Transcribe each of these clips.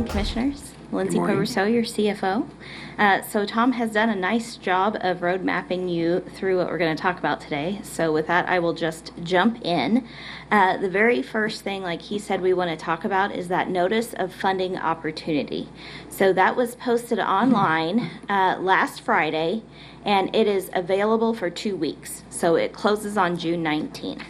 Commissioners. Lindsay Good morning. Rousseau, your CFO. So Tom has done a nice job of road mapping you through what we're going to talk about today. So with that, I will just jump in. The very first thing, like he said, we want to talk about is that notice of funding opportunity. So that was posted online last Friday, and it is available for 2 weeks. So it closes on June 19th.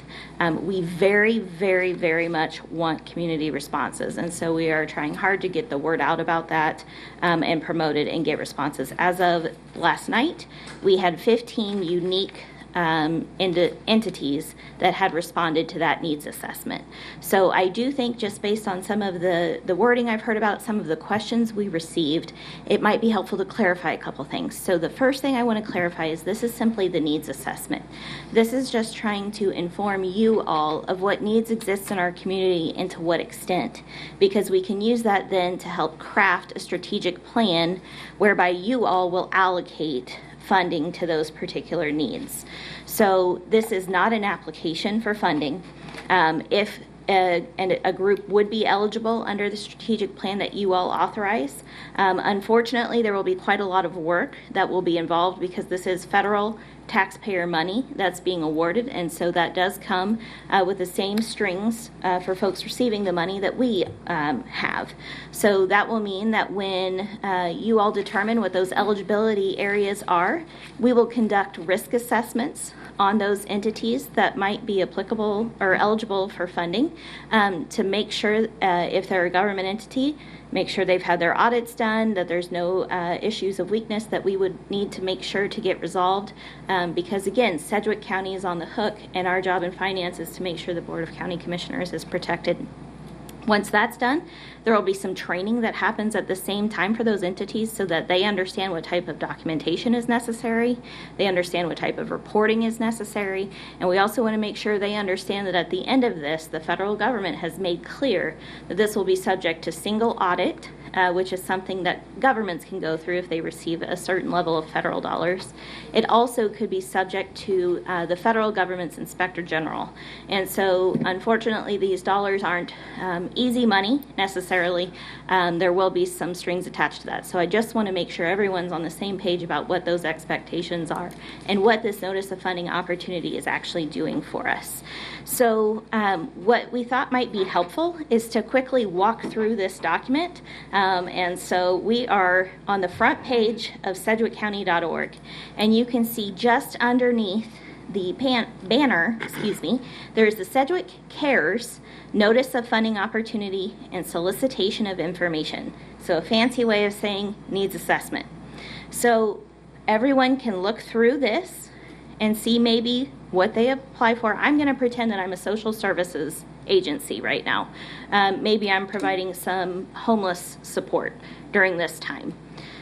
We very, very, very much want community responses, and so we are trying hard to get the word out about that and promote it and get responses. As of last night, we had 15 unique entities that had responded to that needs assessment. So I do think, just based on some of the wording I've heard about, some of the questions we received, it might be helpful to clarify a couple things. So the first thing I want to clarify is this is simply the needs assessment. This is just trying to inform you all of what needs exist in our community and to what extent, because we can use that then to help craft a strategic plan whereby you all will allocate funding to those particular needs. So this is not an application for funding. If a group would be eligible under the strategic plan that you all authorize, unfortunately there will be quite a lot of work that will be involved because this is federal taxpayer money that's being awarded, and so that does come with the same strings for folks receiving the money that we have. So that will mean that when you all determine what those eligibility areas are, we will conduct risk assessments on those entities that might be applicable or eligible for funding to make sure if they're a government entity, make sure they've had their audits done, that there's no issues of weakness that we would need to make sure to get resolved. Because again, Sedgwick County is on the hook, and our job in finance is to make sure the Board of County Commissioners is protected. Once that's done, there will be some training that happens at the same time for those entities so that they understand what type of documentation is necessary, they understand what type of reporting is necessary, and we also want to make sure they understand that at the end of this, the federal government has made clear that this will be subject to single audit, which is something that governments can go through if they receive a certain level of federal dollars. It also could be subject to the federal government's inspector general. And so, unfortunately, these dollars aren't easy money necessarily. There will be some strings attached to that. So I just want to make sure everyone's on the same page about what those expectations are and what this notice of funding opportunity is actually doing for us. So what we thought might be helpful is to quickly walk through this document. And so we are on the front page of sedgwickcounty.org, and you can see just underneath the banner, there's the Sedgwick Cares Notice of Funding Opportunity and Solicitation of Information. So a fancy way of saying needs assessment. So everyone can look through this and see maybe what they apply for. I'm going to pretend that I'm a social services agency right now. Maybe I'm providing some homeless support during this time.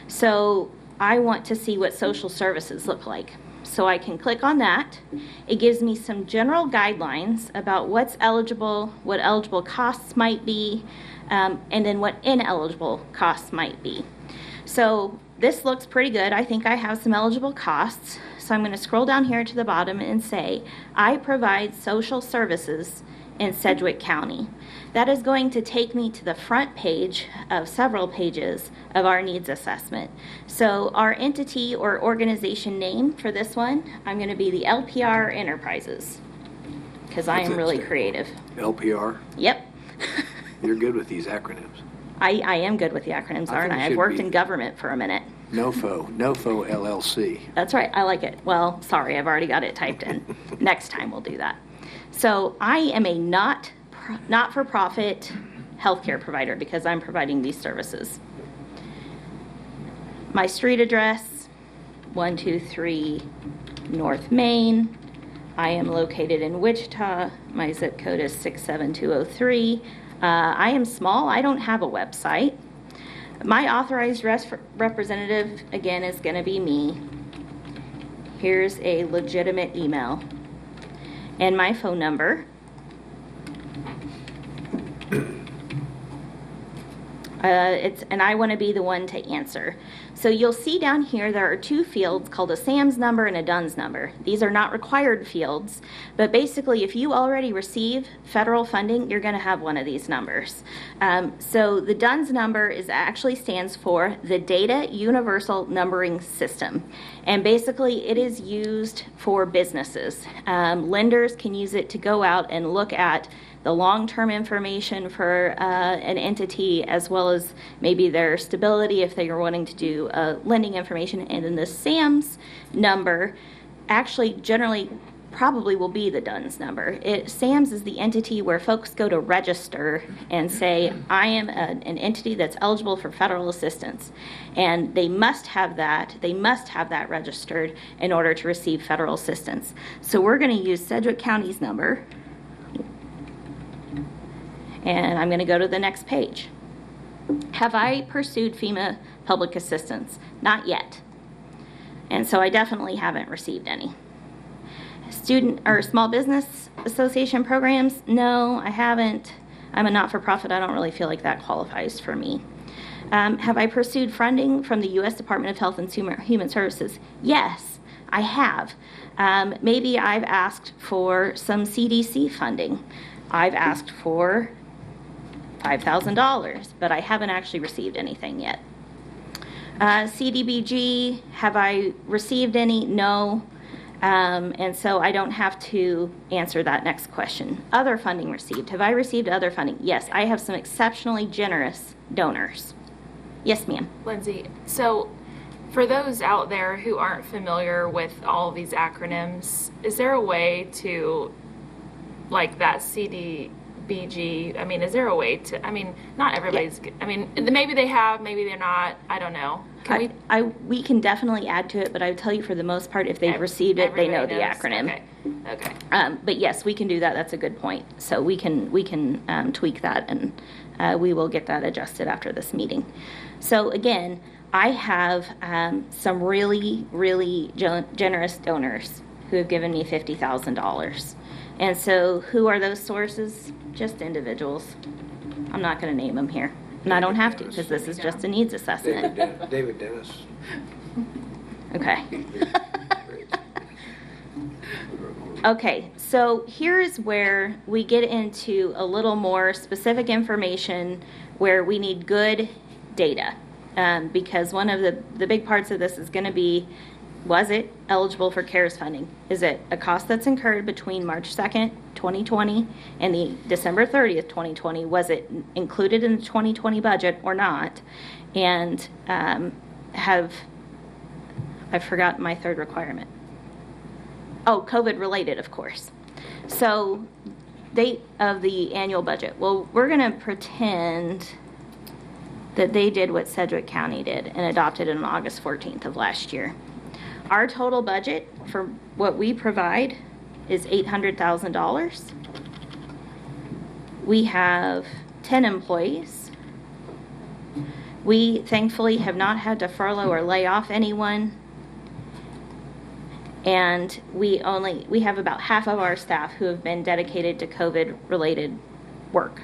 So I want to see what social services look like. So I can click on that. It gives me some general guidelines about what's eligible, what eligible costs might be, and then what ineligible costs might be. So this looks pretty good. I think I have some eligible costs. So I'm going to scroll down here to the bottom and say, I provide social services in Sedgwick County. That is going to take me to the front page of several pages of our needs assessment. So our entity or organization name for this one, I'm going to be the LPR Enterprises, because I am really creative. LPR? Yep. You're good with these acronyms. I am good with the acronyms, aren't I? I've worked in government for a minute. NOFO LLC. That's right, I like it. Well, sorry, I've already got it typed in. Next time we'll do that. So I am a not-for-profit healthcare provider because I'm providing these services. My street address, 123 North Main. I am located in Wichita. My zip code is 67203. I am small. I don't have a website. My authorized representative, again, is going to be me. Here's a legitimate email. And my phone number. And I want to be the one to answer. So you'll see down here there are two fields called a SAMS number and a DUNS number. These are not required fields, but basically if you already receive federal funding, you're going to have one of these numbers. So the DUNS number actually stands for the Data Universal Numbering System. And basically it is used for businesses. Lenders can use it to go out and look at the long-term information for an entity, as well as maybe their stability if they are wanting to do lending information. And then the SAMS number actually generally probably will be the DUNS number. SAMS is the entity where folks go to register and say, I am an entity that's eligible for federal assistance. And they must have that registered in order to receive federal assistance. So we're going to use Sedgwick County's number. And I'm going to go to the next page. Have I pursued FEMA public assistance? Not yet. And so I definitely haven't received any. Student or small business association programs? No, I haven't. I'm a not-for-profit. I don't really feel like that qualifies for me. Have I pursued funding from the U.S. Department of Health and Human Services? Yes, I have. Maybe I've asked for some CDC funding. I've asked for $5,000, but I haven't actually received anything yet. CDBG, have I received any? No. And so I don't have to answer that next question. Other funding received. Have I received other funding? Yes, I have some exceptionally generous donors. Yes, ma'am. Lindsay, so for those out there who aren't familiar with all these acronyms, is there a way to, like that CDBG, I mean, is there a way to, I mean, not everybody's, I mean, maybe they have, maybe they're not, I don't know. Can we can definitely add to it, but I would tell you for the most part, if they've received it, they know the acronym. Okay. But yes, we can do that. That's a good point. So we can tweak that, and we will get that adjusted after this meeting. So again, I have some really, really generous donors who have given me $50,000. And so who are those sources? Just individuals. I'm not going to name them here. And I don't have to, because this is just a needs assessment. David Dennis. Okay. Okay, so here's where we get into a little more specific information where we need good data. Because one of the big parts of this is going to be, was it eligible for CARES funding? Is it a cost that's incurred between March 2nd, 2020 and the December 30th, 2020? Was it included in the 2020 budget or not? And I've forgotten my third requirement. Oh, COVID related, of course. So date of the annual budget. Well, we're going to pretend that they did what Sedgwick County did and adopted it on August 14th of last year. Our total budget for what we provide is $800,000. We have 10 employees. We thankfully have not had to furlough or lay off anyone. And we have about half of our staff who have been dedicated to COVID-related work.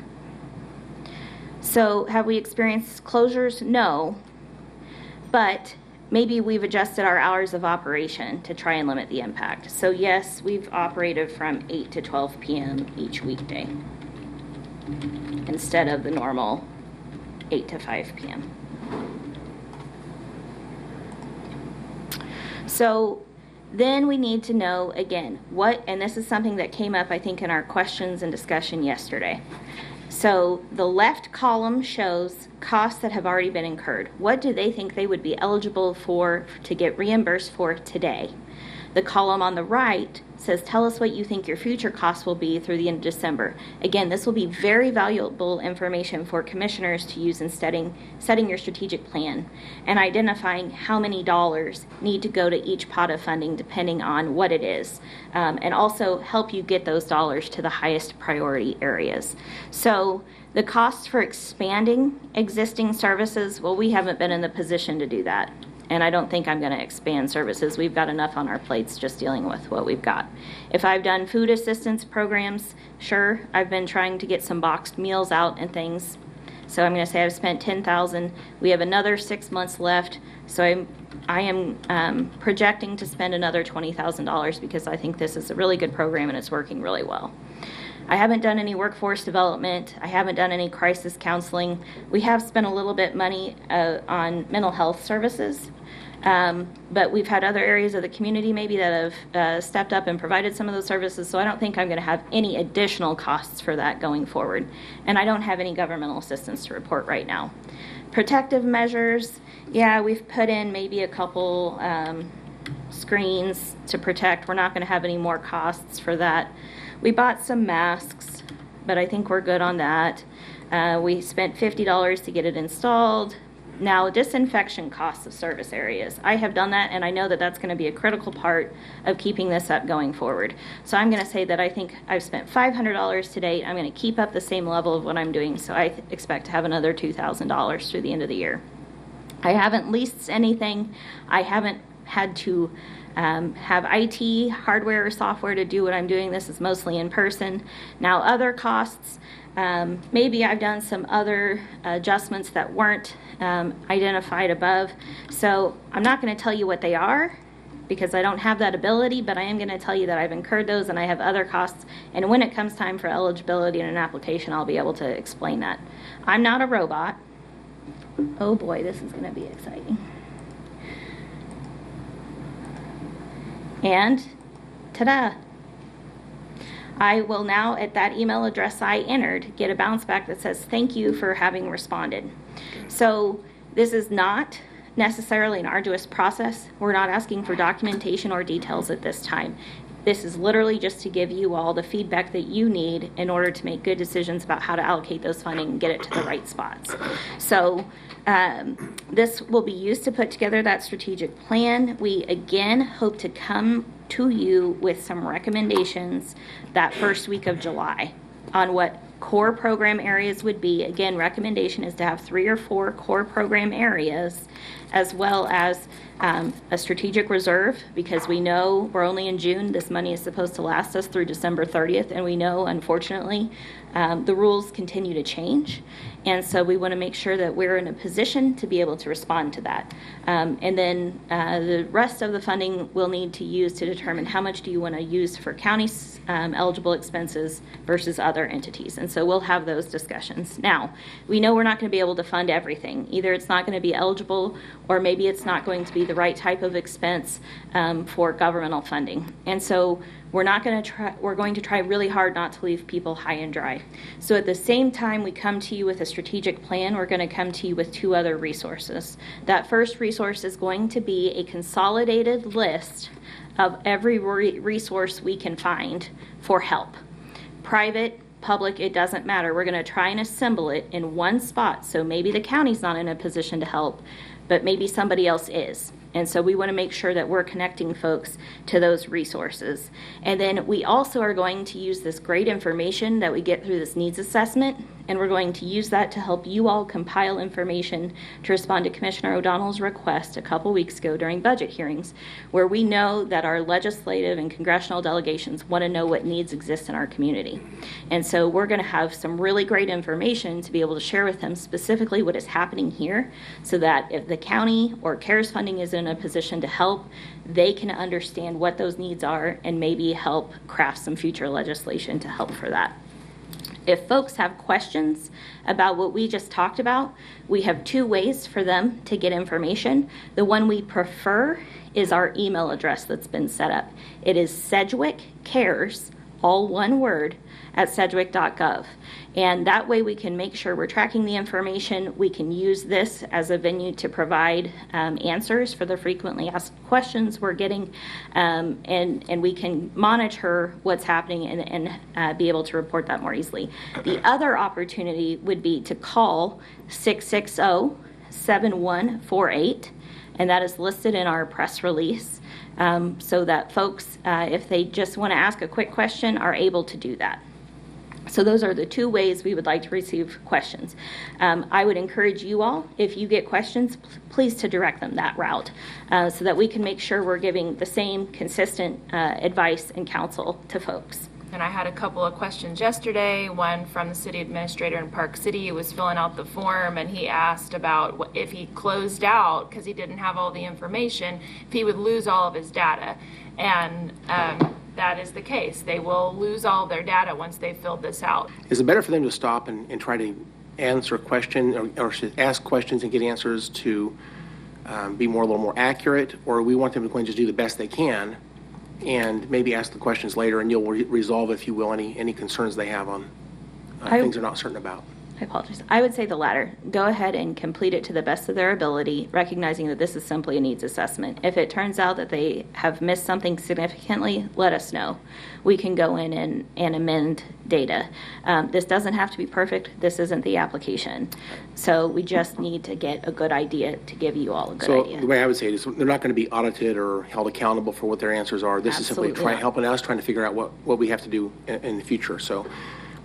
So have we experienced closures? No. But maybe we've adjusted our hours of operation to try and limit the impact. So yes, we've operated from 8 to 12 p.m. each weekday instead of the normal 8 to 5 p.m. So then we need to know, again, and this is something that came up, I think, in our questions and discussion yesterday. So the left column shows costs that have already been incurred. What do they think they would be eligible for to get reimbursed for today? The column on the right says, tell us what you think your future costs will be through the end of December. Again, this will be very valuable information for commissioners to use in setting your strategic plan and identifying how many dollars need to go to each pot of funding depending on what it is, and also help you get those dollars to the highest priority areas. So the costs for expanding existing services, well, we haven't been in the position to do that. And I don't think I'm going to expand services. We've got enough on our plates just dealing with what we've got. If I've done food assistance programs, sure, I've been trying to get some boxed meals out and things. So I'm going to say I've spent $10,000. We have another 6 months left. So I am projecting to spend another $20,000 because I think this is a really good program and it's working really well. I haven't done any workforce development. I haven't done any crisis counseling. We have spent a little bit money on mental health services, but we've had other areas of the community maybe that have stepped up and provided some of those services, so I don't think I'm going to have any additional costs for that going forward. And I don't have any governmental assistance to report right now. Protective measures, yeah, we've put in maybe a couple screens to protect. We're not going to have any more costs for that. We bought some masks, but I think we're good on that. We spent $50 to get it installed. Now, disinfection costs of service areas. I have done that, and I know that that's going to be a critical part of keeping this up going forward. So I'm going to say that I think I've spent $500 to date. I'm going to keep up the same level of what I'm doing, so I expect to have another $2,000 through the end of the year. I haven't leased anything. I haven't had to have IT, hardware or software to do what I'm doing. This is mostly in person. Now, other costs, maybe I've done some other adjustments that weren't identified above. So I'm not going to tell you what they are because I don't have that ability, but I am going to tell you that I've incurred those and I have other costs. And when it comes time for eligibility in an application, I'll be able to explain that. I'm not a robot. Oh boy, this is going to be exciting. And ta-da! I will now, at that email address I entered, get a bounce back that says, thank you for having responded. So this is not necessarily an arduous process. We're not asking for documentation or details at this time. This is literally just to give you all the feedback that you need in order to make good decisions about how to allocate those funding and get it to the right spots. So this will be used to put together that strategic plan. We again hope to come to you with some recommendations that first week of July on what core program areas would be. Again, recommendation is to have 3 or 4 core program areas, as well as a strategic reserve, because we know we're only in June. This money is supposed to last us through December 30th, and we know, unfortunately, the rules continue to change. And so we want to make sure that we're in a position to be able to respond to that. And then the rest of the funding we'll need to use to determine how much do you want to use for county eligible expenses versus other entities. And so we'll have those discussions. Now, we know we're not going to be able to fund everything. Either it's not going to be eligible, or maybe it's not going to be the right type of expense for governmental funding. And so we're going to try really hard not to leave people high and dry. So at the same time we come to you with a strategic plan, we're going to come to you with 2 other resources. That first resource is going to be a consolidated list of every resource we can find for help. Private, public, it doesn't matter. We're going to try and assemble it in one spot. So maybe the county's not in a position to help, but maybe somebody else is. And so we want to make sure that we're connecting folks to those resources. And then we also are going to use this great information that we get through this needs assessment, and we're going to use that to help you all compile information to respond to Commissioner O'Donnell's request a couple weeks ago during budget hearings, where we know that our legislative and congressional delegations want to know what needs exist in our community. And so we're going to have some really great information to be able to share with them specifically what is happening here, so that if the county or CARES funding is in a position to help, they can understand what those needs are and maybe help craft some future legislation to help for that. If folks have questions about what we just talked about, we have 2 ways for them to get information. The one we prefer is our email address that's been set up. It is Sedgwick Cares, all one word, at sedgwick.gov. And that way we can make sure we're tracking the information. We can use this as a venue to provide answers for the frequently asked questions we're getting, and we can monitor what's happening and be able to report that more easily. The other opportunity would be to call 660-7148, and that is listed in our press release, so that folks, if they just want to ask a quick question, are able to do that. So those are the 2 ways we would like to receive questions. I would encourage you all, if you get questions, please to direct them that route, so that we can make sure we're giving the same consistent advice and counsel to folks. And I had a couple of questions yesterday, one from the city administrator in Park City who was filling out the form, and he asked about if he closed out because he didn't have all the information, if he would lose all of his data. And that is the case. They will lose all of their data once they've filled this out. Is it better for them to stop and try to answer a question or should ask questions and get answers to be a little more accurate, or we want them to go and just do the best they can and maybe ask the questions later, and you'll resolve, if you will, any concerns they have on things they're not certain about? I apologize. I would say the latter. Go ahead and complete it to the best of their ability, recognizing that this is simply a needs assessment. If it turns out that they have missed something significantly, let us know. We can go in and amend data. This doesn't have to be perfect. This isn't the application. So we just need to get a good idea to give you all a good idea. So the way I would say it is, they're not going to be audited or held accountable for what their answers are. This Absolutely is simply not. helping us trying to figure out what we have to do in the future. So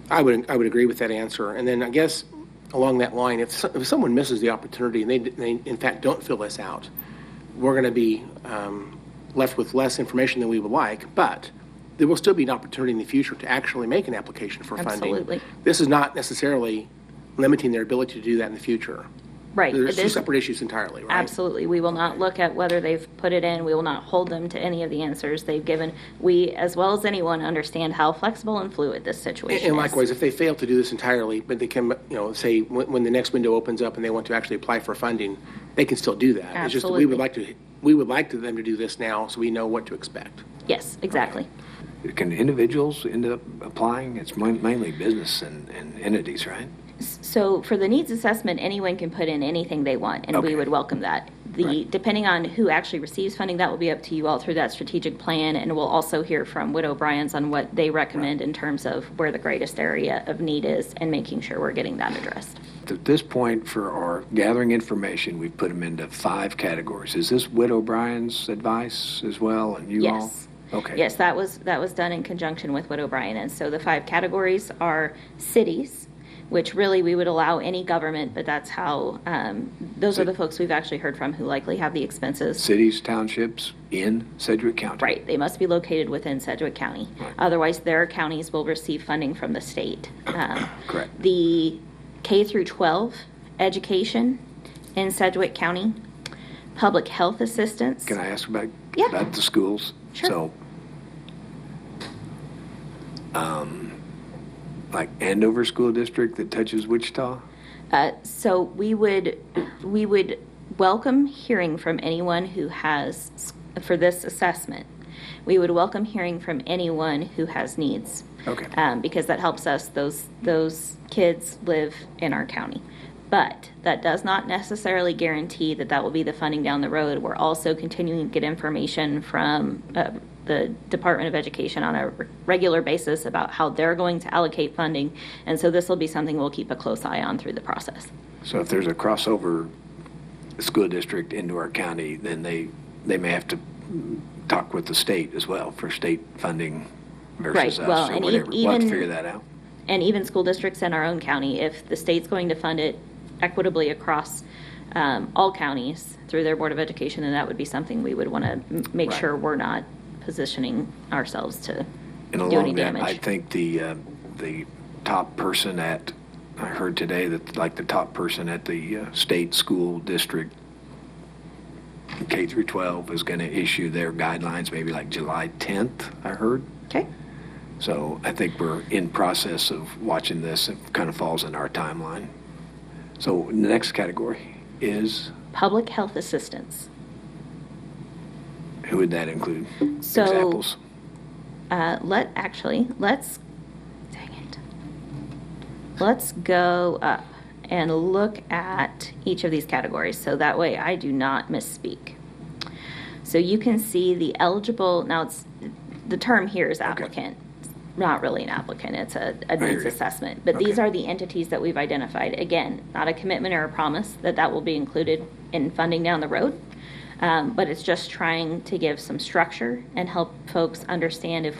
I would agree with that answer. And then I guess along that line, if someone misses the opportunity and they in fact don't fill this out, we're going to be left with less information than we would like, but there will still be an opportunity in the future to actually make an application for funding. Absolutely. This is not necessarily limiting their ability to do that in the future. Right. There's two This- separate issues entirely, right? Absolutely. We will not look at whether they've put it in. We will not hold them to any of the answers they've given. We, as well as anyone, understand how flexible and fluid this situation And is. likewise, if they fail to do this entirely, but they can, say when the next window opens up and they want to actually apply for funding, they can still do that. It's just that we would like them to do this now so we know what to expect. Yes, exactly. Can individuals end up applying? It's mainly business and entities, right? So for the needs assessment, anyone can put in anything they want, and we Okay. would welcome that. Right. Depending on who actually receives funding, that will be up to you all through that strategic plan, and we'll also hear from Widow O'Brien's on what they recommend in terms of where the greatest area of need is and making sure we're getting that addressed. At this point, for our gathering information, we've put them into 5 categories. Is this Widow O'Brien's advice as well, and you all? Yes. Okay. Yes, that was done in conjunction with Widow O'Brien. And so the 5 categories are cities, which really we would allow any government, but that's how, those are the folks we've actually heard from who likely have the expenses. Cities, townships in Sedgwick County. Right, they must be located within Sedgwick County. Right. Otherwise, their counties will receive funding from the state. Correct. The K through 12 education in Sedgwick County, public health assistance. Can I ask about Yeah. the schools? Sure. So, like Andover School District that touches Wichita? So we would welcome hearing from anyone who has, for this assessment, we would welcome hearing from anyone who has needs. Okay. Because that helps us, those kids live in our county. But that does not necessarily guarantee that will be the funding down the road. We're also continuing to get information from the Department of Education on a regular basis about how they're going to allocate funding. And so this will be something we'll keep a close eye on through the process. So if there's a crossover school district into our county, then they may have to talk with the state as well for state funding versus Right. us Well, or and whatever. We'll have to even- figure that out. And even school districts in our own county, if the state's going to fund it equitably across all counties through their Board of Education, then that would be something we would want to make Right. sure we're not positioning ourselves to And do any along that, damage. I think the top person I heard today that like the top person at the state school district K through 12 is going to issue their guidelines maybe like July 10th, I heard. Okay. So I think we're in process of watching this. It kind of falls in our timeline. So the next category is, Public health assistance. who would that include? So- Examples? Let's go up and look at each of these categories, so that way I do not misspeak. So you can see the eligible, now the term here is applicant. It's not really an applicant, it's a hear needs you. assessment. But these Okay. are the entities that we've identified. Again, not a commitment or a promise that will be included in funding down the road. But it's just trying to give some structure and help folks understand if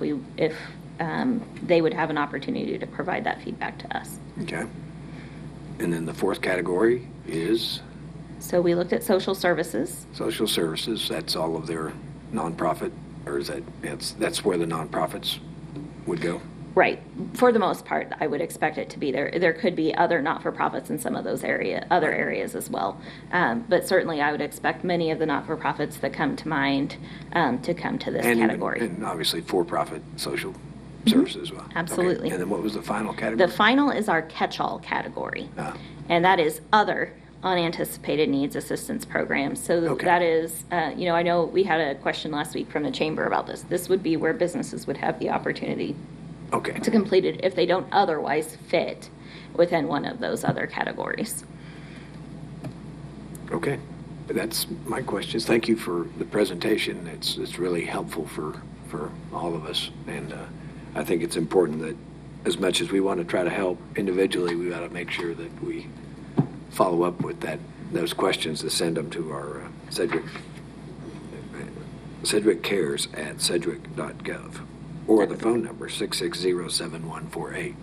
they would have an opportunity to provide that feedback to us. Okay. And then the fourth category is So we looked at social services. social services. That's all of their nonprofit, or is that's where the nonprofits would go? Right. For the most part, I would expect it to be there. There could be other not-for-profits in some of those other areas as well. But certainly I would expect many of the not-for-profits that come to mind to come to this category. And obviously for-profit social services as well. Absolutely. Okay. And then what was the final The category? final is our catch-all category. Ah. And that is other unanticipated needs assistance programs. So Okay. that is, I know we had a question last week from the chamber about this. This would be where businesses would have the opportunity Okay. to complete it if they don't otherwise fit within one of those other categories. Okay. That's my questions. Thank you for the presentation. It's really helpful for all of us. And I think it's important that as much as we want to try to help individually, we got to make sure that we follow up with those questions to send them to our Sedgwick Cares at sedgwick.gov or the phone number 660-7148.